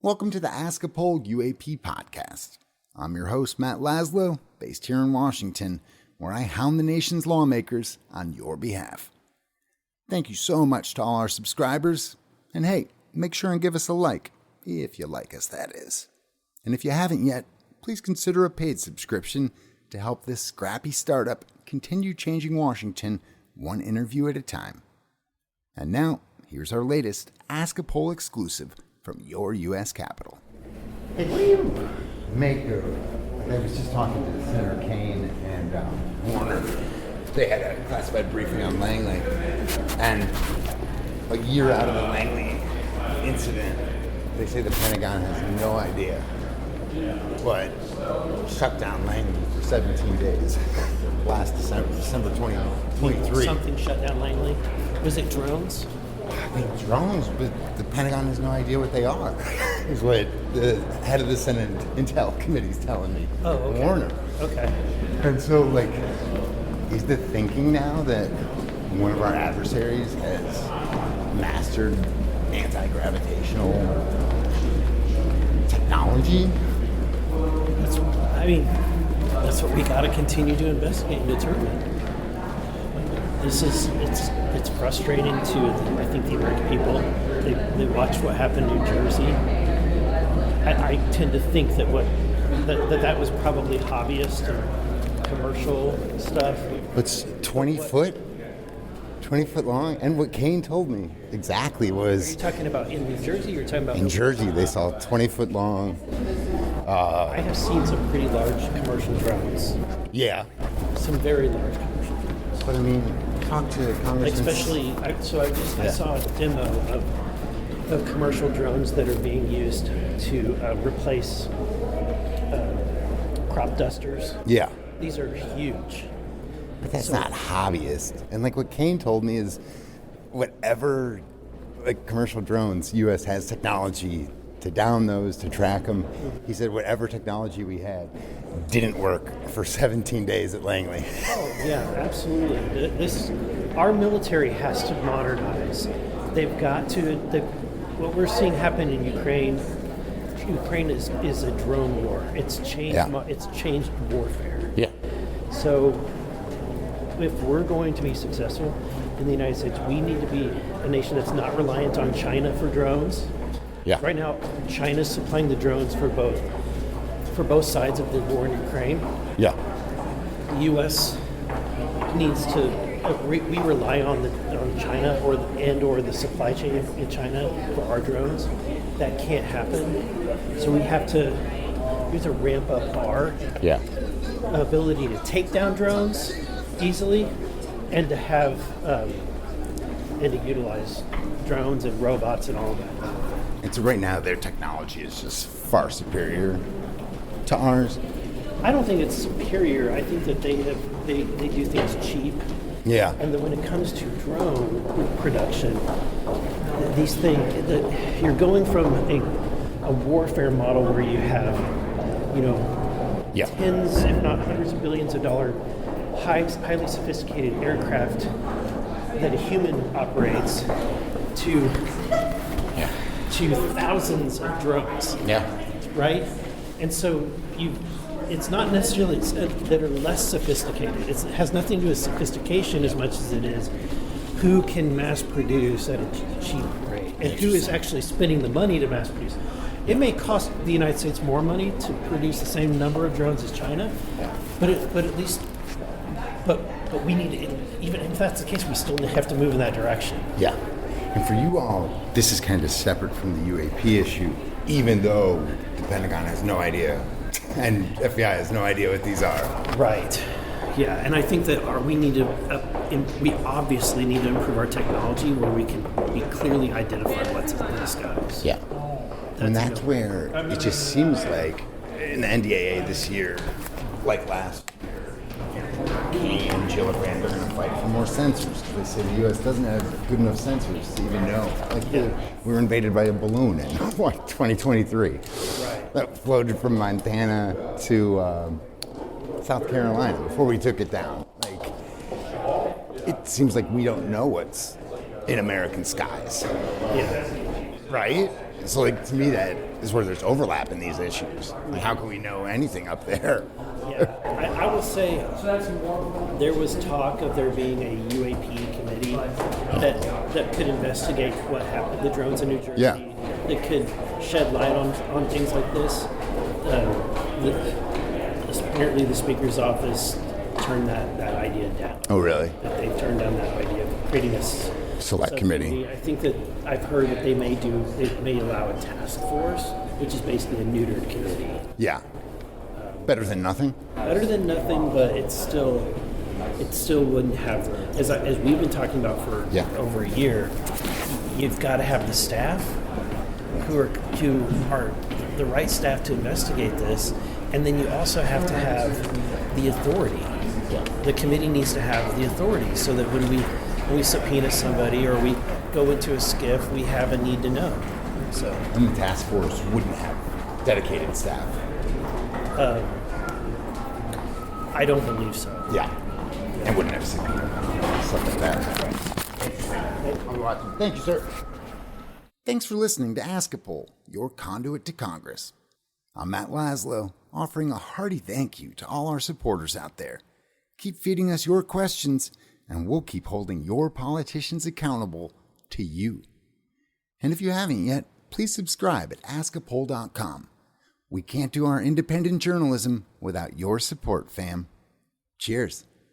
Welcome to the Ask a Poll UAP podcast. I'm your host, Matt Laslo, based here in Washington, where I hound the nation's lawmakers on your behalf. Thank you so much to all our subscribers, and hey, make sure and give us a like, if you like us, that is. And if you haven't yet, please consider a paid subscription to help this scrappy startup continue changing Washington one interview at a time. And now, here's our latest Ask a Poll exclusive from your U.S. Capitol. Hey, what do you make of, I was just talking to Senator Kane and Warner. They had a classified briefing on Langley, and a year out of the Langley incident, they say the Pentagon has no idea what shut down Langley for 17 days last December 2023. Something shut down Langley? Was it drones? I mean, drones, but the Pentagon has no idea what they are, is what the head of the Senate Intel Committee is telling me. Oh, okay. Warner. Okay. And so, is the thinking now that one of our adversaries has mastered anti-gravitational technology? That's what we got to continue to investigate and determine. It's frustrating to, I think, the American people. They watched what happened in New Jersey. I tend to think that that was probably hobbyist and commercial stuff. It's 20 foot long, and what Kane told me exactly was... Are you talking about in New Jersey, or you're talking about... In Jersey, they saw 20 foot long. I have seen some pretty large commercial drones. Yeah. Some very large commercial drones. But I mean, talk to Congressman... I saw a demo of commercial drones that are being used to replace crop dusters. Yeah. These are huge. But that's not hobbyist. And what Kane told me is whatever commercial drones, U.S. has technology to down those, to track them. He said whatever technology we had didn't work for 17 days at Langley. Oh, yeah, absolutely. Our military has to modernize. They've got to... what we're seeing happen in Ukraine is a drone war. It's changed. Yeah. It's changed warfare. Yeah. So, if we're going to be successful in the United States, we need to be a nation that's not reliant on China for drones. Yeah. Right now, China's supplying the drones for both sides of the war in Ukraine. Yeah. The U.S. needs to. We rely on China or the supply chain in China for our drones. That can't happen. So we have to ramp up our ability to take down drones easily, and to have and to utilize drones and robots and all of that. And so right now their technology is just far superior to ours. I don't think it's superior. I think that they do things cheap. Yeah. And then when it comes to drone production, these things that you're going from a warfare model where you have, tens, if not hundreds of billions of dollars, highly sophisticated aircraft that a human operates to thousands of drones. Yeah. Right? And so it's not necessarily that are less sophisticated. It has nothing to do with sophistication as much as it is who can mass produce at a cheap rate and who is actually spending the money to mass produce. It may cost the United States more money to produce the same number of drones as China, but we need to, even if that's the case, we still have to move in that direction. Yeah. And for you all, this is kind of separate from the UAP issue, even though the Pentagon has no idea and FBI has no idea what these are. Right. Yeah, and I think that we obviously need to improve our technology where we clearly identify what's in the skies. Yeah. That's where it just seems like in the NDAA this year, like last year, Kane and Gillibrand are going to fight for more sensors because they say the U.S. doesn't have good enough sensors to even know. We were invaded by a balloon in 2023. Right. That floated from Montana to South Carolina before we took it down. It seems like we don't know what's in American skies. Yeah. Right? So, like, to me, that is where there's overlap in these issues. Like, how can we know anything up there? Yeah, I will say there was talk of there being a UAP committee that could investigate what happened to the drones in New Jersey. Yeah. That could shed light on things like this. Apparently, the Speaker's office turned that idea down. Oh, really? That they turned down that idea of creating a Select committee. I think that I've heard that they may allow a task force, which is basically a neutered committee. Yeah. Better than nothing? Better than nothing, but it still wouldn't have, as we've been talking about for over a year, you've got to have the staff who are the right staff to investigate this, and then you also have to have the authority. The committee needs to have the authority so that when we subpoena somebody or we go into a SCIF, we have a need to know. So, and the task force wouldn't have dedicated staff. I don't believe so. Yeah. And wouldn't have subpoena stuff like that. Thank you, sir. Thanks for listening to Ask a Poll, your conduit to Congress. I'm Matt Laslo, offering a hearty thank you to all our supporters out there. Keep feeding us your questions, and we'll keep holding your politicians accountable to you. And if you haven't yet, please subscribe at askapoll.com. We can't do our independent journalism without your support, fam. Cheers.